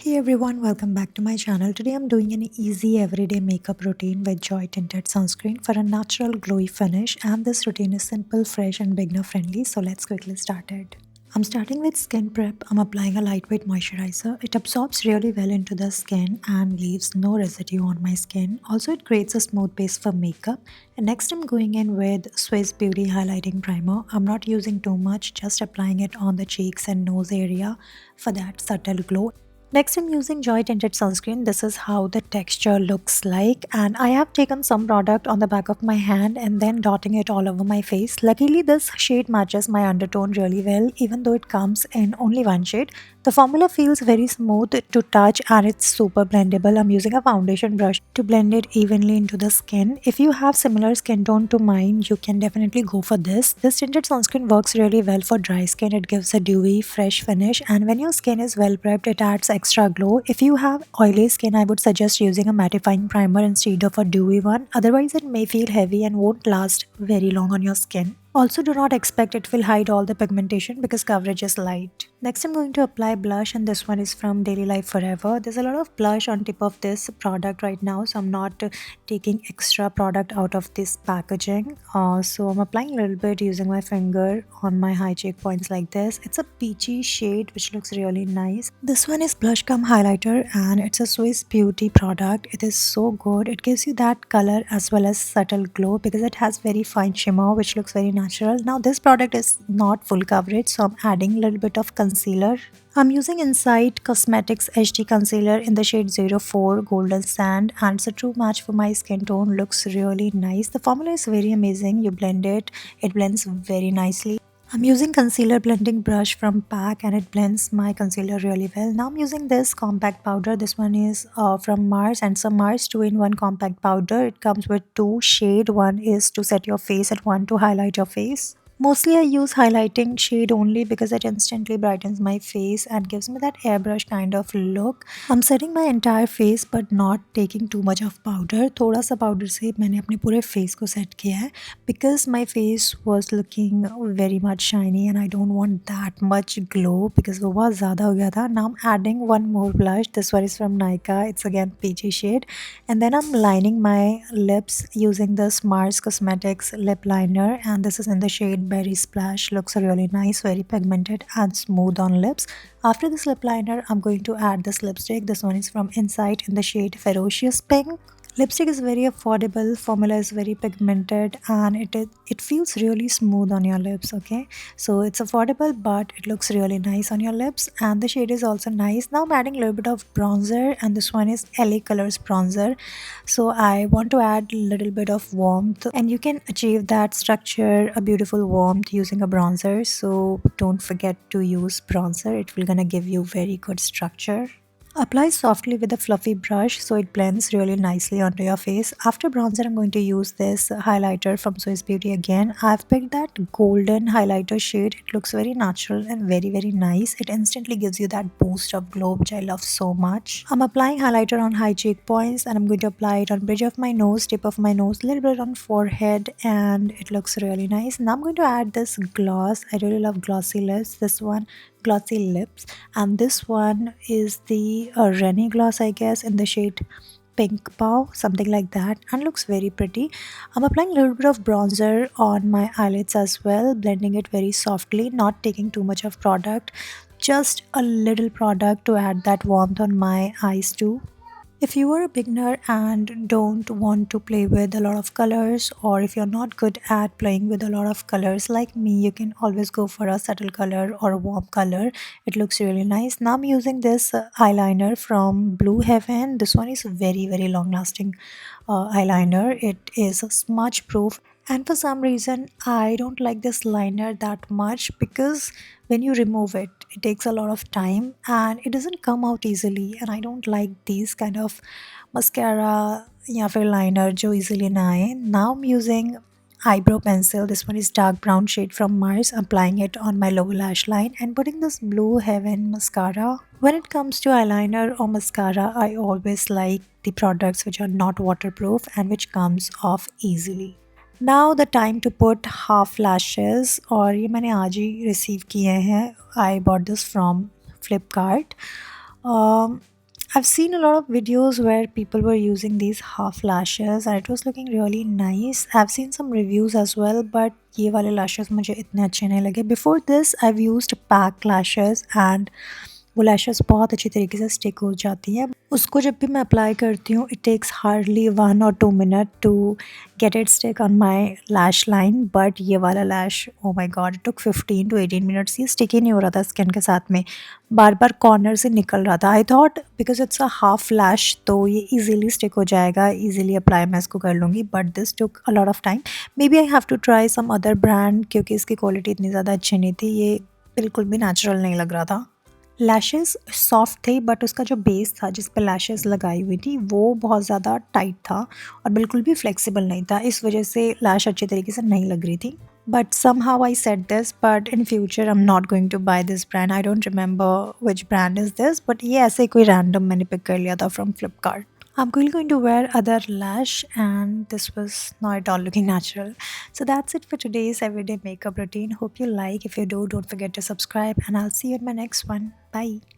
Hey everyone, welcome back to my channel. Today I'm doing an easy everyday makeup routine with Joy Tinted Sunscreen for a natural glowy finish, and this routine is simple, fresh and beginner friendly, so let's quickly start it. I'm starting with skin prep. I'm applying a lightweight moisturizer. It absorbs really well into the skin and leaves no residue on my skin. Also, it creates a smooth base for makeup. And next I'm going in with Swiss Beauty Highlighting Primer. I'm not using too much, just applying it on the cheeks and nose area for that subtle glow. Next, I'm using Joy Tinted Sunscreen. This is how the texture looks like, and I have taken some product on the back of my hand and then dotting it all over my face. Luckily, this shade matches my undertone really well, even though it comes in only one shade. The formula feels very smooth to touch and it's super blendable. I'm using a foundation brush to blend it evenly into the skin. If you have similar skin tone to mine, you can definitely go for this. This tinted sunscreen works really well for dry skin. It gives a dewy, fresh finish, and when your skin is well prepped, it adds extra glow. If you have oily skin, I would suggest using a mattifying primer instead of a dewy one. Otherwise, it may feel heavy and won't last very long on your skin. Also, do not expect it will hide all the pigmentation because coverage is light. Next, I'm going to apply blush, and this one is from Daily Life Forever. There's a lot of blush on tip of this product right now, so I'm not taking extra product out of this packaging. So I'm applying a little bit using my finger on my high cheek points like this. It's a peachy shade which looks really nice. This one is blush cum highlighter, and it's a Swiss Beauty product. It is so good. It gives you that color as well as subtle glow because it has very fine shimmer which looks very natural. Now this product is not full coverage, so I'm adding a little bit of concealer. I'm using Insight Cosmetics HD Concealer in the shade 04 Golden Sand, and it's a true match for my skin tone. Looks really nice. The formula is very amazing. You blend it, it blends very nicely. I'm using concealer blending brush from PAC, and it blends my concealer really well. Now I'm using this compact powder. This one is from Mars, and it's a Mars 2-in-1 compact powder. It comes with two shade. One is to set your face and one to highlight your face. Mostly I use highlighting shade only because it instantly brightens my face and gives me that airbrush kind of look. I'm setting my entire face but not taking too much of powder. थोड़ा सा powder से मैंने अपने पूरे face को set किया है because my face was looking very much shiny and I don't want that much glow because वो बहुत ज़्यादा हो गया था. Now I'm adding one more blush. This one is from Nykaa. It's again peachy shade, and then I'm lining my lips using this Mars Cosmetics lip liner, and this is in the shade Berry Splash. Looks really nice, very pigmented and smooth on lips. After this lip liner, I'm going to add this lipstick. This one is from Insight in the shade Ferocious Pink. Lipstick is very affordable, formula is very pigmented, and it feels really smooth on your lips. Okay, so it's affordable but it looks really nice on your lips, and the shade is also nice. Now I'm adding a little bit of bronzer, and this one is LA Colors bronzer. So I want to add a little bit of warmth, and you can achieve that structure, a beautiful warmth using a bronzer. So don't forget to use bronzer, it will gonna give you very good structure. Apply softly with a fluffy brush so it blends really nicely onto your face. After bronzer, I'm going to use this highlighter from Swiss Beauty again. I've picked that golden highlighter shade. It looks very natural and very nice. It instantly gives you that boost of glow which I love so much. I'm applying highlighter on high cheek points, and I'm going to apply it on bridge of my nose, tip of my nose, a little bit on forehead, and it looks really nice. Now I'm going to add this gloss. I really love glossy lips. This one, glossy lips, and this one is the Rennie gloss, I guess, in the shade Pink Pow, something like that, and looks very pretty. I'm applying a little bit of bronzer on my eyelids as well, blending it very softly, not taking too much of product, just a little product to add that warmth on my eyes too. If you are a beginner and don't want to play with a lot of colors, or if you're not good at playing with a lot of colors like me, you can always go for a subtle color or a warm color. It looks really nice. Now I'm using this eyeliner from Blue Heaven. This one is very long lasting eyeliner. It is smudge proof, and for some reason I don't like this liner that much because when you remove it, it takes a lot of time and it doesn't come out easily, and I don't like these kind of mascara या फिर liner जो easily ना आए. Now I'm using eyebrow pencil. This one is dark brown shade from Mars. Applying it on my lower lash line and putting this Blue Heaven mascara. When it comes to eyeliner or mascara, I always like the products which are not waterproof and which comes off easily. Now the time to put half lashes, और ये मैंने आज ही receive किए हैं. I bought this from Flipkart. I've seen a lot of videos where people were using these half lashes and it was looking really nice. I've seen some reviews as well, but ये वाले lashes मुझे इतने अच्छे नहीं लगे. Before this, I've used pack lashes and वो lashes बहुत अच्छी तरीके से स्टिक हो जाती हैं. उसको जब भी मैं अप्लाई करती हूँ it takes hardly 1 or 2 minute to get it stick on my lash line. But ये वाला lash, oh my god, it took 15 to 18 minutes. ये स्टिक ही नहीं हो रहा था स्किन के साथ में, बार बार कॉर्नर से निकल रहा था. I thought because it's a half lash तो ये ईजिली स्टिक हो जाएगा, ईजिली अप्लाई मैं इसको कर लूँगी. But this took a lot of time. Maybe I have to try some other brand क्योंकि इसकी क्वालिटी इतनी ज़्यादा अच्छी नहीं थी. ये बिल्कुल भी नेचुरल नहीं लग रहा था. लैशेस सॉफ्ट थे बट उसका जो बेस था जिस पे लैशेस लगाई हुई थी वो बहुत ज़्यादा टाइट था और बिल्कुल भी फ्लेक्सिबल नहीं था. इस वजह से लैश अच्छी तरीके से नहीं लग रही थी. But somehow I said this, but in future I'm not going to buy this brand. I don't remember which brand is this, but ये ऐसे ही कोई random मैंने पिक कर लिया था from Flipkart. I'm quickly going to wear other lash and this was not at all looking natural. So that's it for today's everyday makeup routine. Hope you like. If you do, don't forget to subscribe and I'll see you in my next one. Bye.